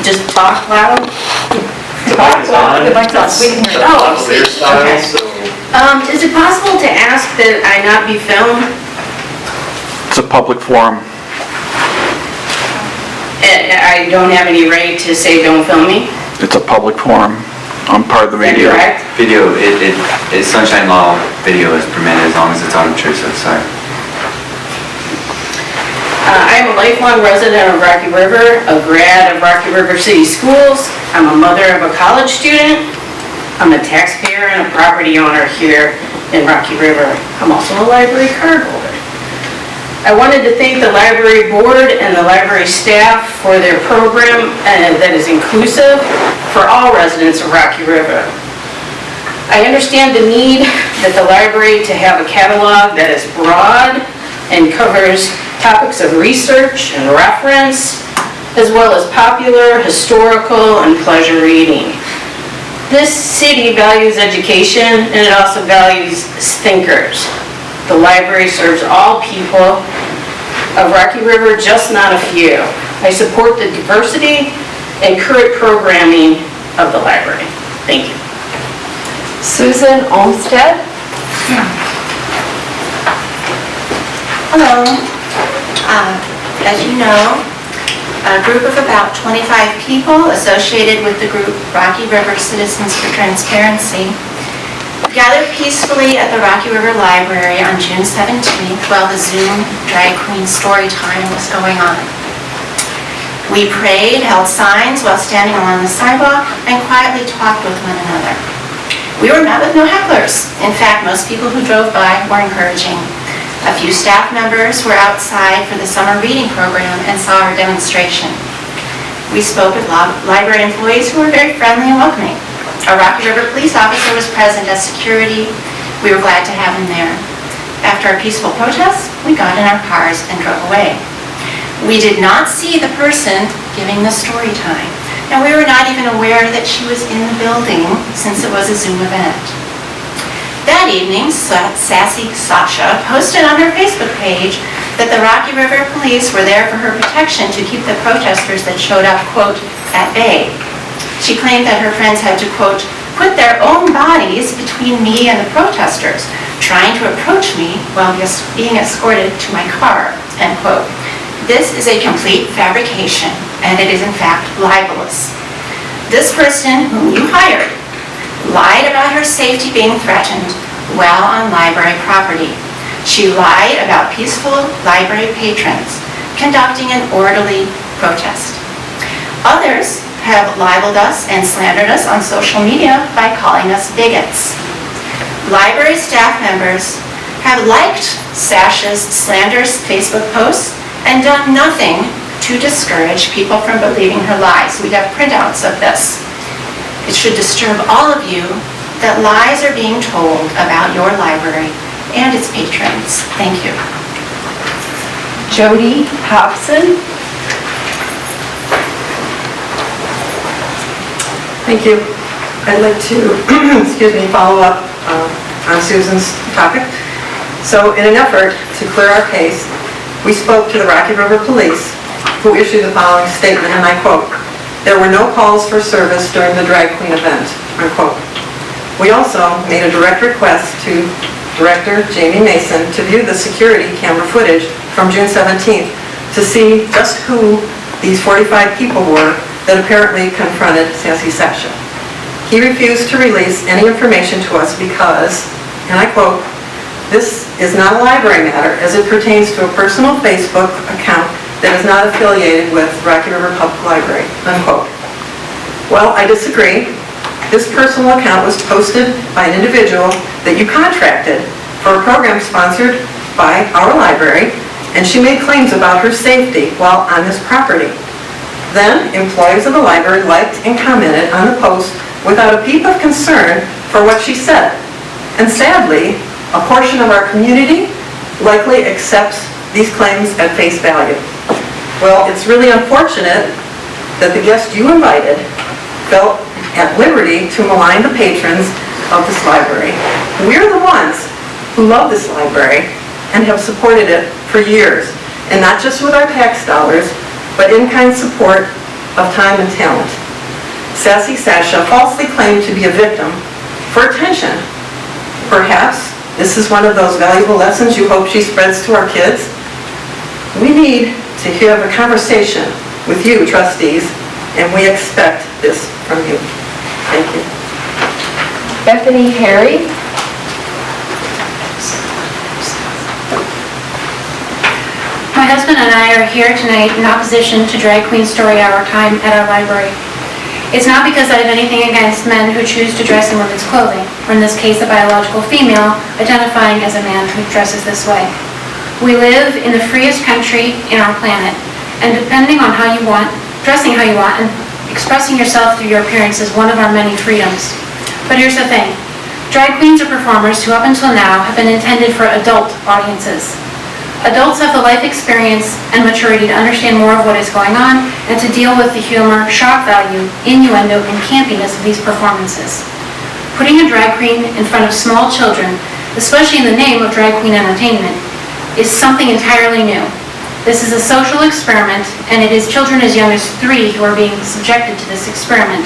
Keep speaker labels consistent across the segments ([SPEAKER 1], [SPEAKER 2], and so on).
[SPEAKER 1] just talk loud?
[SPEAKER 2] Mic's on.
[SPEAKER 1] The mic's on, so we can hear. Oh, I see. Okay. Is it possible to ask that I not be filmed?
[SPEAKER 3] It's a public forum.
[SPEAKER 1] I don't have any right to say don't film me?
[SPEAKER 3] It's a public forum. I'm part of the
[SPEAKER 1] Is that
[SPEAKER 3] media.
[SPEAKER 1] correct?
[SPEAKER 4] Video, it's sunshine law, video is permitted as long as it's unobtrusive, sorry.
[SPEAKER 1] I am a lifelong resident of Rocky River, a grad of Rocky River City Schools. I'm a mother of a college student. I'm a taxpayer and a property owner here in Rocky River. I'm also a library card holder. I wanted to thank the library board and the library staff for their program that is inclusive for all residents of Rocky River. I understand the need that the library to have a catalog that is broad and covers topics of research and reference, as well as popular, historical, and pleasure reading. This city values education, and it also values thinkers. The library serves all people of Rocky River, just not a few. I support the diversity and current programming of the library. Thank you.
[SPEAKER 5] Susan Olmsted.
[SPEAKER 6] Hello. As you know, a group of about 25 people associated with the group Rocky River Citizens for Transparency gathered peacefully at the Rocky River Library on June 17th while the Zoom drag queen story time was going on. We prayed, held signs while standing along the sidewalk, and quietly talked with one another. We were met with no hecklers. In fact, most people who drove by were encouraging. A few staff members were outside for the summer reading program and saw our demonstration. We spoke with library employees who were very friendly and welcoming. A Rocky River police officer was present as security. We were glad to have him there. After a peaceful protest, we got in our cars and drove away. We did not see the person giving the story time, and we were not even aware that she was in the building since it was a Zoom event. That evening, Sassy Sasha posted on her Facebook page that the Rocky River police were there for her protection to keep the protesters that showed up, quote, at bay. She claimed that her friends had to, quote, put their own bodies between me and the protesters, trying to approach me while being escorted to my car, end quote. This is a complete fabrication, and it is in fact libelous. This person whom you hired lied about her safety being threatened while on library property. She lied about peaceful library patrons conducting an orderly protest. Others have libeled us and slandered us on social media by calling us bigots. Library staff members have liked Sasha's slanderous Facebook posts and done nothing to discourage people from believing her lies. We have printouts of this. It should disturb all of you that lies are being told about your library and its patrons. Thank you.
[SPEAKER 5] Jody Hobson.
[SPEAKER 7] Thank you. I'd like to, follow up on Susan's topic. So in an effort to clear our case, we spoke to the Rocky River Police, who issued the following statement, and I quote, "There were no calls for service during the drag queen event," unquote. We also made a direct request to Director Jamie Mason to view the security camera footage from June 17th to see just who these 45 people were that apparently confronted Sassy Sasha. He refused to release any information to us because, and I quote, "This is not a library matter as it pertains to a personal Facebook account that is not affiliated with Rocky River Public Library," unquote. Well, I disagree. This personal account was posted by an individual that you contracted for a program sponsored by our library, and she made claims about her safety while on this property. Then, employees of the library liked and commented on the post without a peep of concern for what she said. And sadly, a portion of our community likely accepts these claims at face value. Well, it's really unfortunate that the guest you invited felt at liberty to malign the patrons of this library. We're the ones who love this library and have supported it for years, and not just with our tax dollars, but in-kind support of time and talent. Sassy Sasha falsely claimed to be a victim for attention. Perhaps this is one of those valuable lessons you hope she spreads to our kids. We need to have a conversation with you, trustees, and we expect this from you. Thank you.
[SPEAKER 5] Bethany Harry.
[SPEAKER 8] My husband and I are here tonight in opposition to Drag Queen Story Hour time at our library. It's not because I have anything against men who choose to dress in women's clothing, or in this case a biological female identifying as a man who dresses this way. We live in the freest country in our planet, and depending on how you want, dressing how you want, and expressing yourself through your appearance is one of our many freedoms. But here's the thing. Drag queens are performers who up until now have been intended for adult audiences. Adults have the life experience and maturity to understand more of what is going on and to deal with the humor, shock value, innuendo, and campiness of these performances. Putting a drag queen in front of small children, especially in the name of drag queen entertainment, is something entirely new. This is a social experiment, and it is children as young as 3 who are being subjected to this experiment.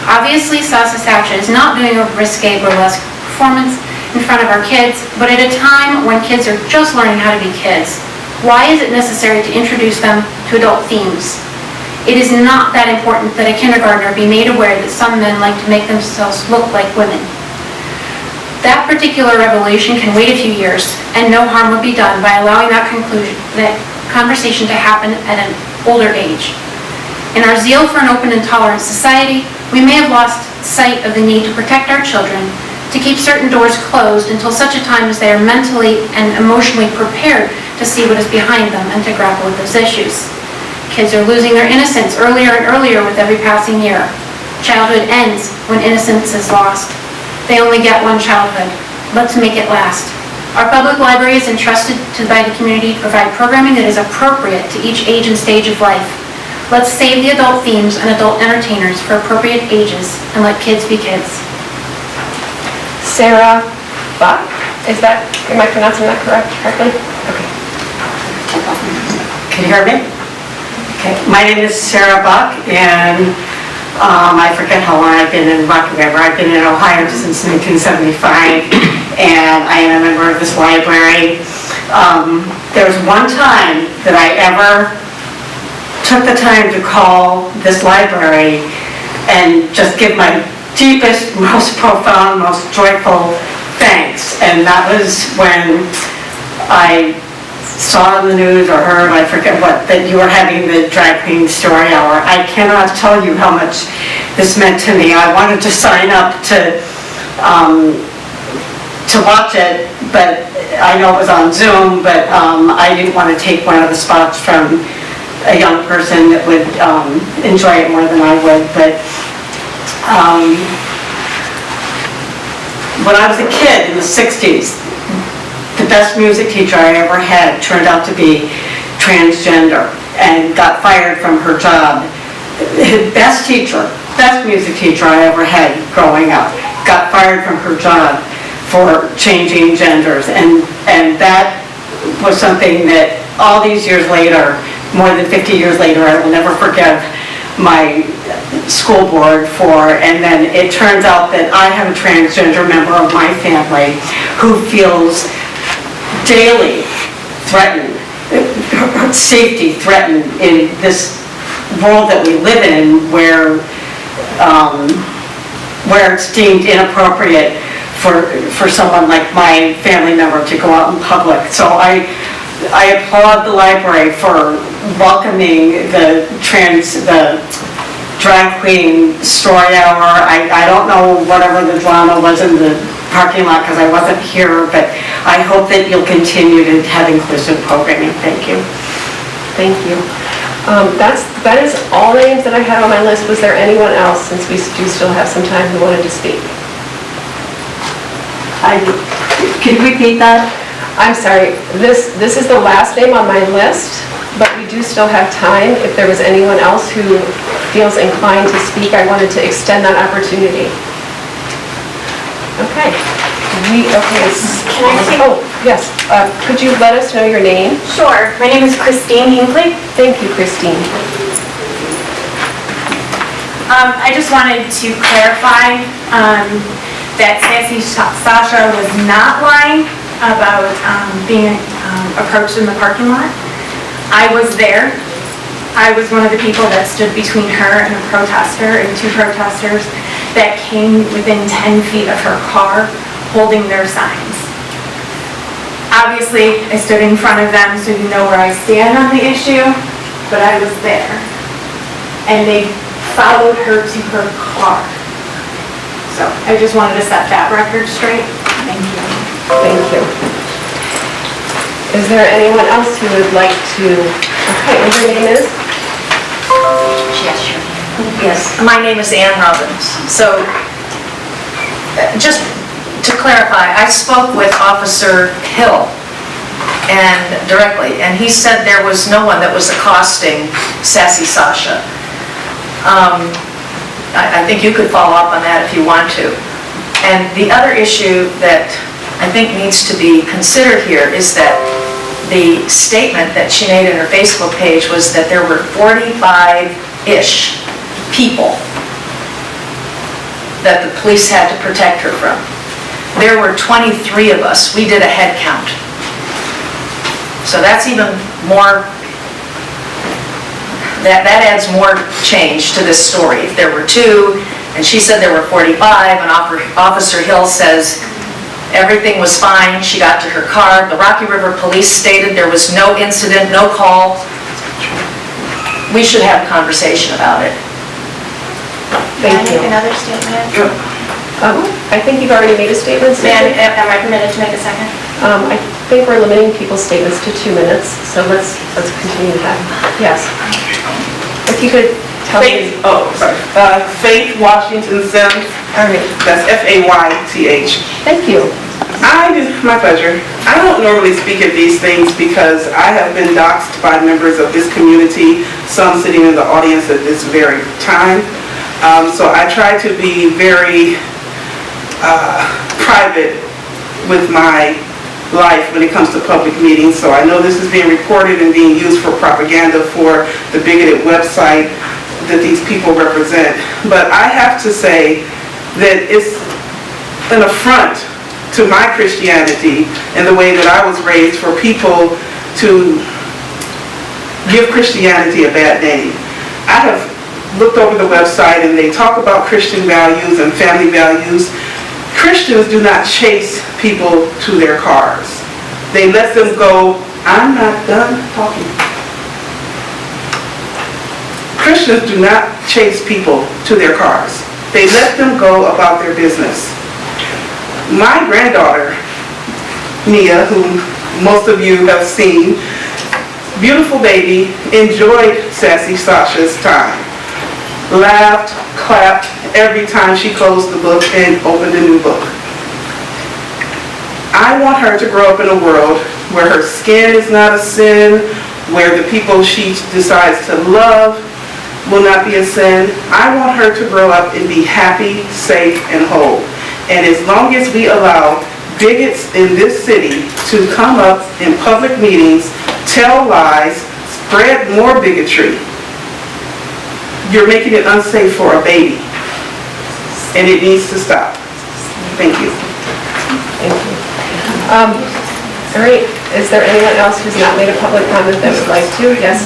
[SPEAKER 8] Obviously, Sassy Sasha is not doing a risque burlesque performance in front of our kids, but at a time when kids are just learning how to be kids. Why is it necessary to introduce them to adult themes? It is not that important that a kindergartner be made aware that some men like to make themselves look like women. That particular revelation can wait a few years, and no harm would be done by allowing that conversation to happen at an older age. In our zeal for an open and tolerant society, we may have lost sight of the need to protect our children, to keep certain doors closed until such a time as they are mentally and emotionally prepared to see what is behind them and to grapple with those issues. Kids are losing their innocence earlier and earlier with every passing year. Childhood ends when innocence is lost. They only get one childhood. Let's make it last. Our public library is entrusted by the community to provide programming that is appropriate to each age and stage of life. Let's save the adult themes and adult entertainers for appropriate ages and let kids be kids.
[SPEAKER 5] Sarah Buck. Am I pronouncing that correctly? Okay.
[SPEAKER 2] Can you hear me? Okay. My name is Sarah Buck, and I forget how long I've been in Rocky River. I've been in Ohio since 1975, and I am a member of this library. There was one time that I ever took the time to call this library and just give my deepest, most profound, most joyful thanks. And that was when I saw in the news or heard, I forget what, that you were having the Drag Queen Story Hour. I cannot tell you how much this meant to me. I wanted to sign up to watch it, but I know it was on Zoom, but I didn't want to take one of the spots from a young person that would enjoy it more than I would. But when I was a kid in the 60s, the best music teacher I ever had turned out to be transgender and got fired from her job. Best music teacher I ever had growing up, got fired from her job for changing genders. And that was something that all these years later, more than 50 years later, I will never forgive my school board for. And then it turns out that I have a transgender member of my family who feels daily threatened, safety threatened in this world that we live in, where it's deemed inappropriate for someone like my family member to go out in public. So I applaud the library for welcoming the drag queen story hour. I don't know whatever the drama was in the parking lot because I wasn't here, but I hope that you'll continue to have inclusive programming. Thank you.
[SPEAKER 5] Thank you. That is all the names that I had on my list. Was there anyone else, since we do still have some time, who wanted to speak?
[SPEAKER 2] Can you repeat that?
[SPEAKER 5] I'm sorry. This is the last name on my list, but we do still have time. If there was anyone else who feels inclined to speak, I wanted to extend that opportunity. Okay. Oh, yes. Could you let us know your name?
[SPEAKER 8] Sure. My name is Christine Hankley.
[SPEAKER 5] Thank you, Christine.
[SPEAKER 9] I just wanted to clarify that Sassy Sasha was not lying about being approached in the parking lot. I was there. I was one of the people that stood between her and a protester and two protesters that came within 10 feet of her car holding their signs. Obviously, I stood in front of them so you know where I stand on the issue, but I was there. And they followed her to her car. So I just wanted to set that record straight. Thank you.
[SPEAKER 5] Thank you. Is there anyone else who would like to, okay, and your name is?
[SPEAKER 10] Yes, my name is Ann Robbins. So, just to clarify, I spoke with Officer Hill directly, and he said there was no one that was accosting Sassy Sasha. I think you could follow up on that if you want to. And the other issue that I think needs to be considered here is that the statement that she made in her Facebook page was that there were 45-ish people that the police had to protect her from. There were 23 of us. We did a head count. So that's even more, that adds more change to this story. If there were 2, and she said there were 45, and Officer Hill says everything was fine, she got to her car. The Rocky River Police stated there was no incident, no call. We should have a conversation about it.
[SPEAKER 6] Can I make another statement?
[SPEAKER 5] I think you've already made a statement, Susan.
[SPEAKER 6] Am I permitted to make a second?
[SPEAKER 5] I think we're limiting people's statements to 2 minutes, so let's continue that. Yes. If you could tell me.
[SPEAKER 11] Faith Washington Sims.
[SPEAKER 5] All right.
[SPEAKER 11] That's F-A-Y-T-H.
[SPEAKER 5] Thank you.
[SPEAKER 11] My pleasure. I don't normally speak at these things because I have been doxxed by members of this community, some sitting in the audience at this very time. So I try to be very private with my life when it comes to public meetings. So I know this is being recorded and being used for propaganda for the bigoted website that these people represent. But I have to say that it's an affront to my Christianity and the way that I was raised for people to give Christianity a bad name. I have looked over the website and they talk about Christian values and family values. Christians do not chase people to their cars. They let them go. I'm not done talking. Christians do not chase people to their cars. They let them go about their business. My granddaughter, Mia, whom most of you have seen, beautiful baby, enjoyed Sassy Sasha's time. Laughed, clapped every time she closed the book and opened a new book. I want her to grow up in a world where her skin is not a sin, where the people she decides to love will not be a sin. I want her to grow up and be happy, safe, and whole. And as long as we allow bigots in this city to come up in public meetings, tell lies, spread more bigotry, you're making it unsafe for a baby. And it needs to stop. Thank you.
[SPEAKER 5] Thank you. All right, is there anyone else who's not made a public comment that would like to? Yes?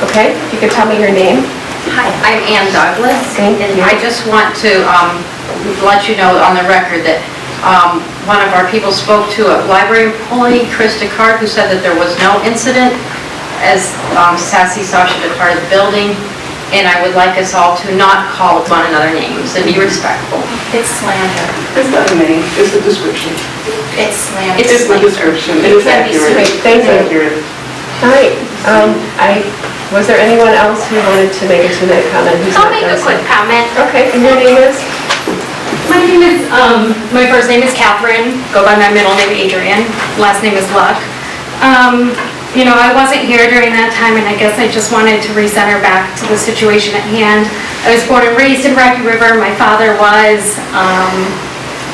[SPEAKER 5] Okay, if you could tell me your name.
[SPEAKER 12] Hi, I'm Ann Douglas.
[SPEAKER 5] Thank you.
[SPEAKER 12] And I just want to let you know on the record that one of our people spoke to a library employee, Chris Descartes, who said that there was no incident as Sassy Sasha departed the building. And I would like us all to not call one another names and be respectful.
[SPEAKER 6] It's slander.
[SPEAKER 11] It's not a name, it's a description.
[SPEAKER 6] It's slander.
[SPEAKER 11] It's a description. It is accurate.
[SPEAKER 5] Thank you.
[SPEAKER 11] It's accurate.
[SPEAKER 5] All right, was there anyone else who wanted to make a 2-minute comment?
[SPEAKER 8] I'll make a quick comment.
[SPEAKER 5] Okay, and your name is?
[SPEAKER 8] My name is, my first name is Catherine, go by my middle name Adrian, last name is Luck. You know, I wasn't here during that time, and I guess I just wanted to recenter back to the situation at hand. I was born and raised in Rocky River, my father was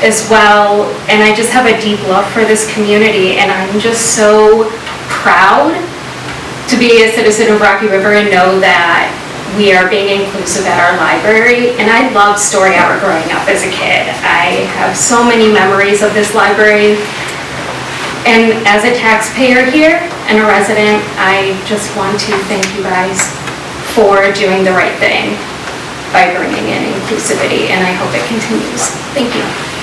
[SPEAKER 8] as well, and I just have a deep love for this community, and I'm just so proud to be a citizen of Rocky River and know that we are being inclusive at our library, and I loved Story Hour growing up as a kid. I have so many memories of this library, and as a taxpayer here and a resident, I just want to thank you guys for doing the right thing by bringing in inclusivity, and I hope it continues. Thank you.